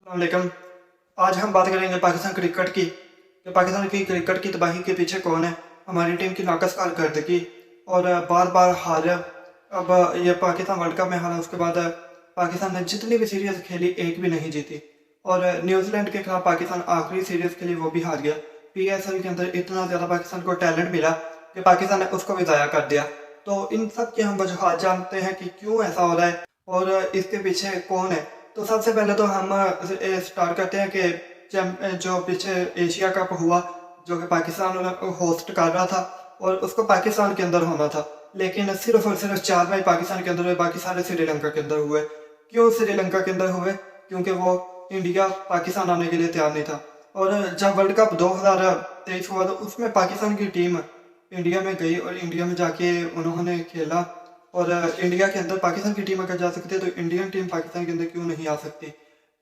वालेकुम। आज हम बात करेंगे पाकिस्तान क्रिकेट की कि पाकिस्तान की क्रिकेट की तबाही के पीछे कौन है। हमारी टीम की नाकस कारकर्दगी और बार बार हार। अब ये पाकिस्तान वर्ल्ड कप में हारा, उसके बाद पाकिस्तान ने जितनी भी सीरीज खेली एक भी नहीं जीती और न्यूजीलैंड के खिलाफ पाकिस्तान आखिरी सीरीज खेली वो भी हार गया। PSL के अंदर इतना ज़्यादा पाकिस्तान को टैलेंट मिला कि पाकिस्तान ने उसको भी ज़ाया कर दिया। तो इन सब की हम वजूहात जानते हैं कि क्यों ऐसा हो रहा है और इसके पीछे कौन है। तो सबसे पहले तो हम स्टार्ट करते हैं कि जो पीछे एशिया कप हुआ जो कि पाकिस्तान होस्ट कर रहा था और उसको पाकिस्तान के अंदर होना था, लेकिन सिर्फ और सिर्फ 4 मैच पाकिस्तान के अंदर हुए, बाकी सारे श्रीलंका के अंदर हुए। क्यों श्रीलंका के अंदर हुए? क्योंकि वो इंडिया पाकिस्तान आने के लिए तैयार नहीं था। और जब वर्ल्ड कप 2023 हुआ तो उसमें पाकिस्तान की टीम इंडिया में गई और इंडिया में जाके उन्होंने खेला। और इंडिया के अंदर पाकिस्तान की टीम अगर जा सकती है तो इंडियन टीम पाकिस्तान के अंदर क्यों नहीं आ सकती?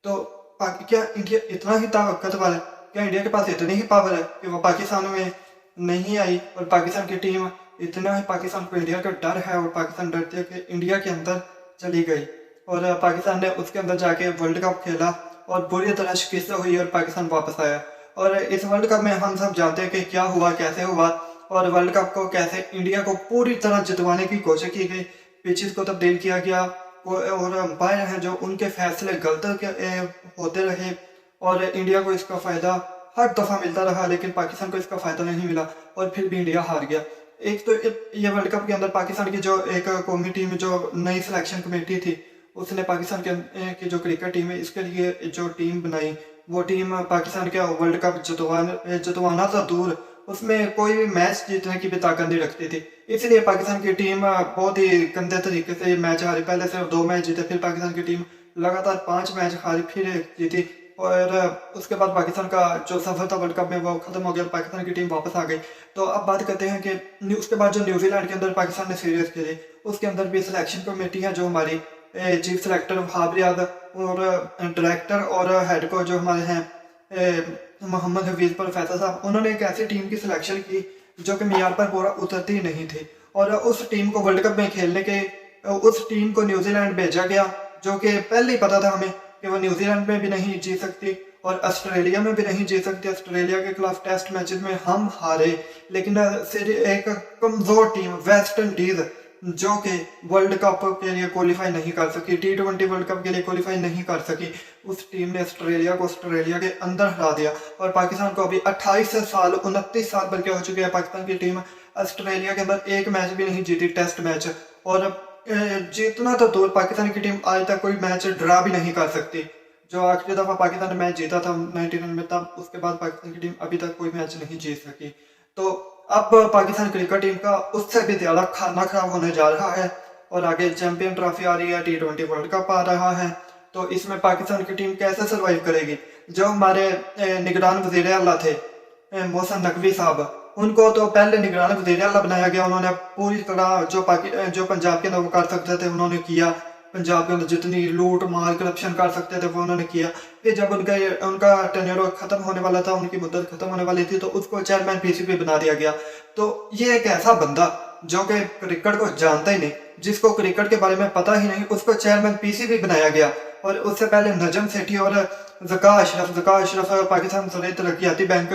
तो क्या इंडिया इतना ही ताकतवर है? क्या इंडिया के पास इतनी ही पावर है कि वो पाकिस्तान में नहीं आई और पाकिस्तान की टीम इतना ही, पाकिस्तान को इंडिया का डर है और पाकिस्तान डरते है कि इंडिया के अंदर चली गई और पाकिस्तान ने उसके अंदर जाके वर्ल्ड कप खेला और बुरी तरह शिकस्त हुई और पाकिस्तान वापस आया। और इस वर्ल्ड कप में हम सब जानते हैं कि क्या हुआ, कैसे हुआ और वर्ल्ड कप को कैसे इंडिया को पूरी तरह जितवाने की कोशिश की गई। पिचेस को तब्दील किया गया और अंपायर हैं जो उनके फैसले गलत होते रहे और इंडिया को इसका फ़ायदा हर दफ़ा मिलता रहा, लेकिन पाकिस्तान को इसका फ़ायदा नहीं मिला और फिर भी इंडिया हार गया। एक तो ये वर्ल्ड कप के अंदर पाकिस्तान की जो एक कौमी टीम, जो नई सिलेक्शन कमेटी थी, उसने पाकिस्तान की जो क्रिकेट टीम है इसके लिए जो टीम बनाई, वो टीम पाकिस्तान के वर्ल्ड कप जितवाना तो दूर, उसमें कोई भी मैच जीतने की भी ताकत नहीं रखती थी। इसलिए पाकिस्तान की टीम बहुत ही गंदे तरीके से मैच हारी। पहले सिर्फ 2 मैच जीते, फिर पाकिस्तान की टीम लगातार 5 मैच हारी, फिर जीती और उसके बाद पाकिस्तान का जो सफर था वर्ल्ड कप में वो खत्म हो गया, पाकिस्तान की टीम वापस आ गई। तो अब बात करते हैं कि उसके बाद जो न्यूजीलैंड के अंदर पाकिस्तान ने सीरीज खेली, उसके अंदर भी सिलेक्शन कमेटी है जो हमारी चीफ सेलेक्टर वहाब रियाद और डायरेक्टर और हेड कोच जो हमारे हैं मोहम्मद हफीज प्रोफेसर साहब, उन्होंने एक ऐसी टीम की सिलेक्शन की जो कि मियार पर पूरा उतरती नहीं थी और उस टीम को वर्ल्ड कप में खेलने के उस टीम को न्यूजीलैंड भेजा गया, जो कि पहले ही पता था हमें कि वो न्यूजीलैंड में भी नहीं जीत सकती और ऑस्ट्रेलिया में भी नहीं जीत सकती। ऑस्ट्रेलिया के खिलाफ टेस्ट मैचेस में हम हारे, लेकिन एक कमजोर टीम वेस्ट इंडीज जो कि वर्ल्ड कप के लिए क्वालिफाई नहीं कर सकी, T20 वर्ल्ड कप के लिए क्वालिफाई नहीं कर सकी, उस टीम ने ऑस्ट्रेलिया के अंदर हरा दिया और पाकिस्तान को अभी 28 साल 29 साल बल्कि हो चुके हैं, पाकिस्तान की टीम ऑस्ट्रेलिया के अंदर एक मैच भी नहीं जीती टेस्ट मैच। और जीतना तो दूर, पाकिस्तान की टीम आज तक कोई मैच ड्रा भी नहीं कर सकती। जो आखिरी दफा पाकिस्तान ने मैच जीता था 99 में, तब उसके बाद पाकिस्तान की टीम अभी तक कोई मैच नहीं जीत सकी। तो अब पाकिस्तान क्रिकेट टीम का उससे भी ज्यादा खाना खराब होने जा रहा है और आगे चैंपियन ट्रॉफी आ रही है, T20 वर्ल्ड कप आ रहा है, तो इसमें पाकिस्तान की टीम कैसे सरवाइव करेगी? जो हमारे निगरान वजीर आला थे मोहसिन नकवी साहब, उनको तो पहले निगरान वजीर आला बनाया गया। उन्होंने पूरी तरह जो पंजाब के अंदर वो कर सकते थे उन्होंने किया, पंजाब के अंदर जितनी लूट मार करप्शन कर सकते थे वो उन्होंने किया। फिर जब उनका टेन्योर खत्म होने वाला था, उनकी मुद्दत खत्म होने वाली थी, तो उसको चेयरमैन PCB बना दिया गया। तो ये एक ऐसा बंदा जो कि क्रिकेट को जानता ही नहीं, जिसको क्रिकेट के बारे में पता ही नहीं, उसको चेयरमैन PCB बनाया गया। और उससे पहले नजम सेठी और ज़का अशरफ पाकिस्तान तरक्याती बैंक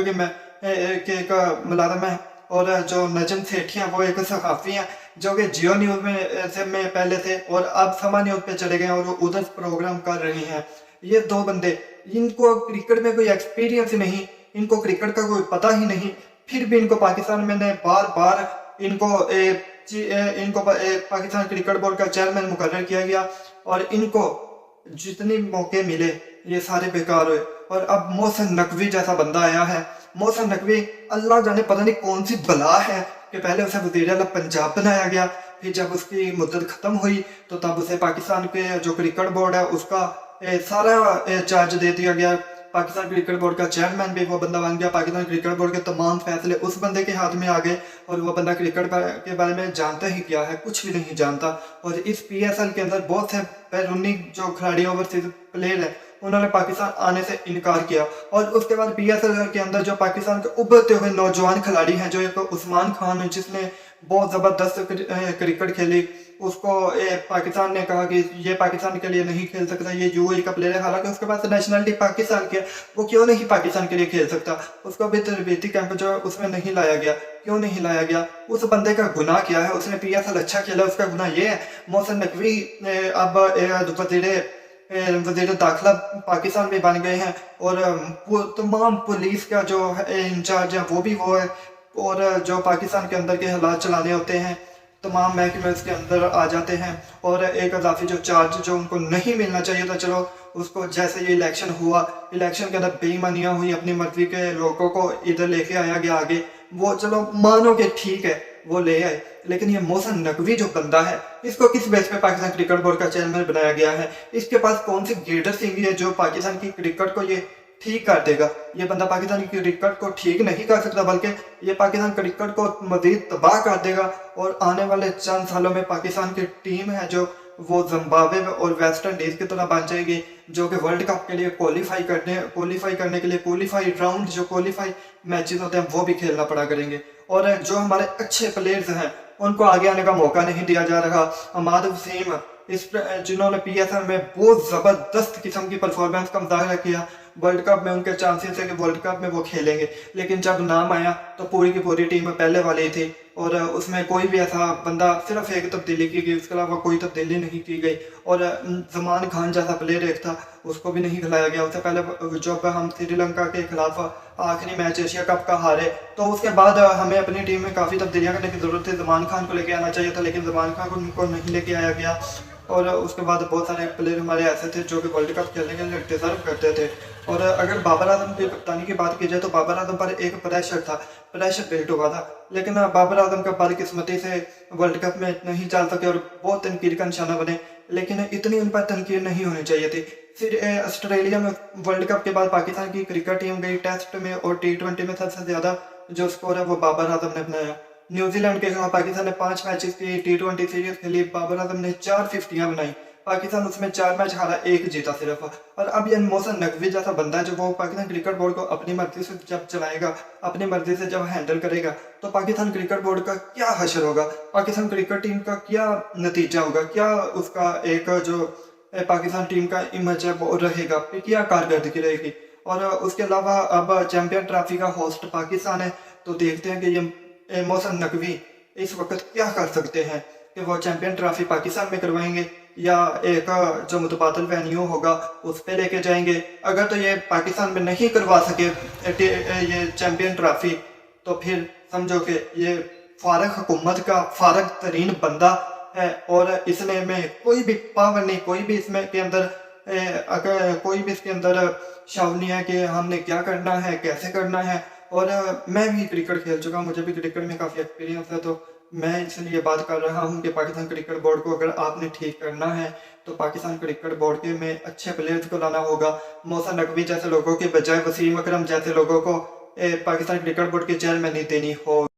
के एक मुलाजम है और जो नजम सेठी हैं वो एक सहाफ़ी हैं जो कि जियो न्यूज़ में पहले थे और अब समा न्यूज़ पे चले गए और उधर प्रोग्राम कर रहे हैं। ये 2 बंदे, इनको क्रिकेट में कोई एक्सपीरियंस नहीं, इनको क्रिकेट का कोई पता ही नहीं, फिर भी इनको पाकिस्तान में ने बार बार इनको पाकिस्तान क्रिकेट बोर्ड का चेयरमैन मुकर्रर किया गया और इनको जितने मौके मिले ये सारे बेकार हुए। और अब मोहसिन नकवी जैसा बंदा आया है। मोहसिन नकवी अल्लाह जाने पता नहीं कौन सी बला है कि पहले उसे वज़ीर आला पंजाब बनाया गया, फिर जब उसकी मुद्दत खत्म हुई तो तब उसे पाकिस्तान के जो क्रिकेट बोर्ड है उसका सारा चार्ज दे दिया गया। पाकिस्तान क्रिकेट बोर्ड का चेयरमैन भी वो बंदा बन गया, पाकिस्तान क्रिकेट बोर्ड के तमाम फैसले उस बंदे के हाथ में आ गए और वो बंदा क्रिकेट के बारे में जानता ही क्या है, कुछ भी नहीं जानता। और इस PSL के अंदर बहुत से बैरूनी जो खिलाड़ी ओवरसीज प्लेयर है उन्होंने पाकिस्तान आने से इनकार किया। और उसके बाद PSL के अंदर जो पाकिस्तान के उभरते हुए नौजवान खिलाड़ी हैं, जो एक उस्मान खान है जिसने बहुत ज़बरदस्त क्रिकेट खेली। उसको पाकिस्तान ने कहा कि ये पाकिस्तान के लिए नहीं खेल सकता, ये यूएई का प्लेयर है, हालांकि उसके पास नेशनलिटी पाकिस्तान की है। वो क्यों नहीं पाकिस्तान के लिए खेल सकता? उसको अभी तरबेती कैंप जो है उसमें नहीं लाया गया। क्यों नहीं लाया गया? उस बंदे का गुनाह क्या है? उसने पीएसएल अच्छा खेला, उसका गुनाह ये है? मोहसिन नकवी अब वजीर दाखिला पाकिस्तान में बन गए हैं, और तमाम पुलिस का जो इंचार्ज है वो भी वो है, और जो पाकिस्तान के अंदर के हालात चलाने होते हैं तमाम महकमे उसके अंदर आ जाते हैं। और एक अजाफी जो चार्ज जो उनको नहीं मिलना चाहिए था, चलो उसको जैसे ये इलेक्शन हुआ, इलेक्शन के अंदर बेईमानियां हुई, अपनी मर्जी के लोगों को इधर लेके आया गया आगे, वो चलो मानो कि ठीक है वो ले आए। लेकिन ये मोहसिन नकवी जो बंदा है, इसको किस बेस पे पाकिस्तान क्रिकेट बोर्ड का चेयरमैन बनाया गया है? इसके पास कौन सी गेटर सिंह है जो पाकिस्तान की क्रिकेट को ये ठीक कर देगा? ये बंदा पाकिस्तान की क्रिकेट को ठीक नहीं कर सकता, बल्कि ये पाकिस्तान क्रिकेट को मजीद तबाह कर देगा। और आने वाले चंद सालों में पाकिस्तान की टीम है जो वो जिम्बाब्वे और वेस्ट इंडीज की तरह बन जाएगी, जो कि वर्ल्ड कप के लिए क्वालिफाई करने के लिए क्वालिफाई राउंड जो क्वालिफाई मैचेस होते हैं वो भी खेलना पड़ा करेंगे। और जो हमारे अच्छे प्लेयर्स हैं उनको आगे आने का मौका नहीं दिया जा रहा। अहमद वसीम जिन्होंने पीएसएल में बहुत ज़बरदस्त किस्म की परफॉर्मेंस का मुजाहरा किया, वर्ल्ड कप में उनके चांसेस है कि वर्ल्ड कप में वो खेलेंगे, लेकिन जब नाम आया तो पूरी की पूरी टीम पहले वाली थी, और उसमें कोई भी ऐसा बंदा, सिर्फ एक तब्दीली की गई, उसके अलावा कोई तब्दीली नहीं की गई। और जमान खान जैसा प्लेयर एक था, उसको भी नहीं खिलाया गया। उससे पहले जब हम श्रीलंका के खिलाफ आखिरी मैच एशिया कप का हारे, तो उसके बाद हमें अपनी टीम में काफ़ी तब्दीलियाँ करने की ज़रूरत थी। जमान खान को लेके आना चाहिए था, लेकिन जमान खान को नहीं लेके आया गया। और उसके बाद बहुत सारे प्लेयर हमारे ऐसे थे जो कि वर्ल्ड कप खेलने के लिए डिजर्व करते थे। और अगर बाबर आजम की कप्तानी की बात की जाए तो बाबर आजम पर एक प्रेशर बिल्ट हुआ था, लेकिन बाबर आजम का बदकिस्मती से वर्ल्ड कप में नहीं चल सके और बहुत तनकीद का निशाना बने। लेकिन इतनी उन पर तनकीद नहीं होनी चाहिए थी। फिर ऑस्ट्रेलिया में वर्ल्ड कप के बाद पाकिस्तान की क्रिकेट टीम गई, टेस्ट में और T20 में सबसे ज़्यादा जो स्कोर है वो बाबर आजम ने बनाया। न्यूजीलैंड के खिलाफ पाकिस्तान ने 5 मैचेस की T20 सीरीज खेली, बाबर आजम ने 4 फिफ्टियां बनाई। पाकिस्तान उसमें 4 मैच हारा, 1 जीता सिर्फ। और अब ये मोहसिन नकवी जैसा बंदा है जो वो पाकिस्तान क्रिकेट बोर्ड को अपनी मर्जी से जब चलाएगा, अपनी मर्जी से जब हैंडल करेगा, तो पाकिस्तान क्रिकेट बोर्ड का क्या हशर होगा, पाकिस्तान क्रिकेट टीम का क्या नतीजा होगा, क्या उसका एक जो पाकिस्तान टीम का इमेज है वो रहेगा, क्या कारकर्दगी रहेगी। और उसके अलावा अब चैंपियन ट्रॉफी का होस्ट पाकिस्तान है, तो देखते हैं कि ये मोहसिन नकवी इस वक्त क्या कर सकते हैं, कि वो चैंपियन ट्रॉफी पाकिस्तान में करवाएंगे या एक जो मुतबादल वेन्यू होगा उस पर लेके जाएंगे। अगर तो ये पाकिस्तान में नहीं करवा सके ये चैंपियन ट्रॉफी, तो फिर समझो कि ये फारग हुकूमत का फारग तरीन बंदा है, और इसने में कोई भी पावर नहीं, कोई भी इसमें के अंदर अगर कोई भी इसके अंदर शाव नहीं है कि हमने क्या करना है, कैसे करना है। और मैं भी क्रिकेट खेल चुका हूँ, मुझे भी क्रिकेट में काफ़ी एक्सपीरियंस है, तो मैं इसलिए बात कर रहा हूँ कि पाकिस्तान क्रिकेट बोर्ड को अगर आपने ठीक करना है तो पाकिस्तान क्रिकेट बोर्ड के में अच्छे प्लेयर्स को लाना होगा। मोहसिन नकवी जैसे लोगों के बजाय वसीम अकरम जैसे लोगों को पाकिस्तान क्रिकेट बोर्ड के चेयरमैन नहीं देनी होगी।